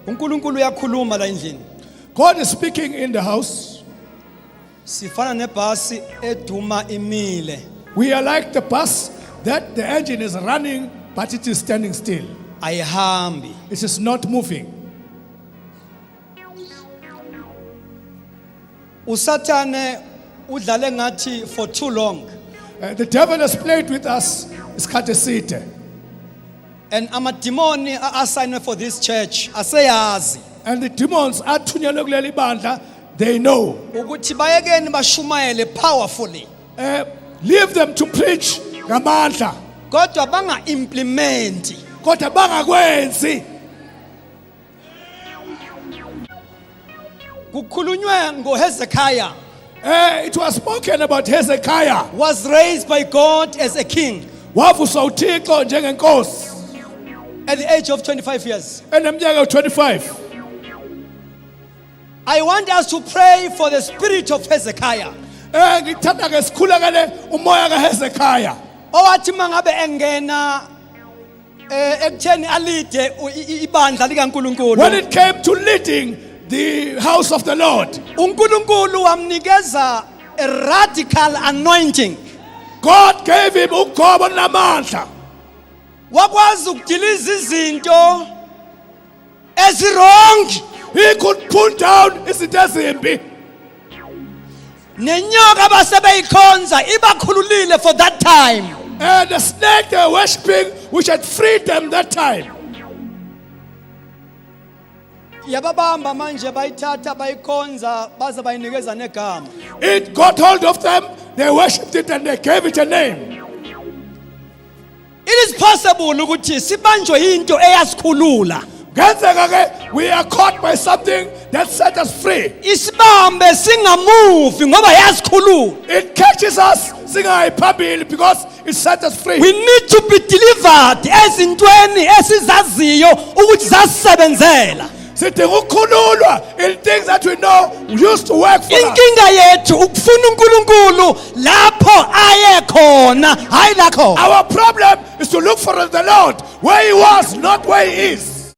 uNkulunkulu uyakhuluma la endlini. God is speaking in the house. Sifana nebhasi eduma imile. We are like the bus that the engine is running, but it is standing still. Ayihambi. It is not moving. Usathane udlale ngathi for too long. The devil has played with us. Isikhathi. And amadimoni assigned for this church aseyazi And the demons athunyelwe kuleli bandla, they know. ukuthi bayekeni bashumayele powerfully. Leave them to preach ngamandla. Kodwa banga implement. Kodwa bangakwenzi. Kukhulunywe ngoHezekiah. It was spoken about Hezekiah. Was raised by God as a king Wavuswa uThixo njengenkosi at the age of 25 years. eneminyaka 25. I want us to pray for the spirit of Hezekiah. Ngithanda ke sikhulekele umoya kaHezekiah. Owathi mangabe engena ekutheni alide ibandla likaNkulunkulu. When it came to leading the house of the Lord, uNkulunkulu wamnikeza a radical anointing. God gave him ugobo namandla. Wakwazi ukudiliza izinto ezirong. He could pull down izinto ezimbi. Nenyoka basebeyikhonza ibakhululile for that time. And the snake they were worshipping, which had freed them that time. Yababamba manje bayithatha bayikhonza baze bayinikeza negama. It got hold of them, they worshipped it and they gave it a name. It is possible ukuthi sibanjwe into eyasikhulula. Ngenzeka ke, we are caught by something that set us free. Isibambe singamuvi ngoba yasikhulula. It catches us singayi phambili because it set us free. We need to be delivered ezintweni esizaziyo ukuthi zasisebenzela. Sidinga ukukhululwa in things that we know used to work for us. Inkinga yethu ukufuna uNkulunkulu lapho aye khona hayi la khona. Our problem is to look for the Lord where he was, not where he is.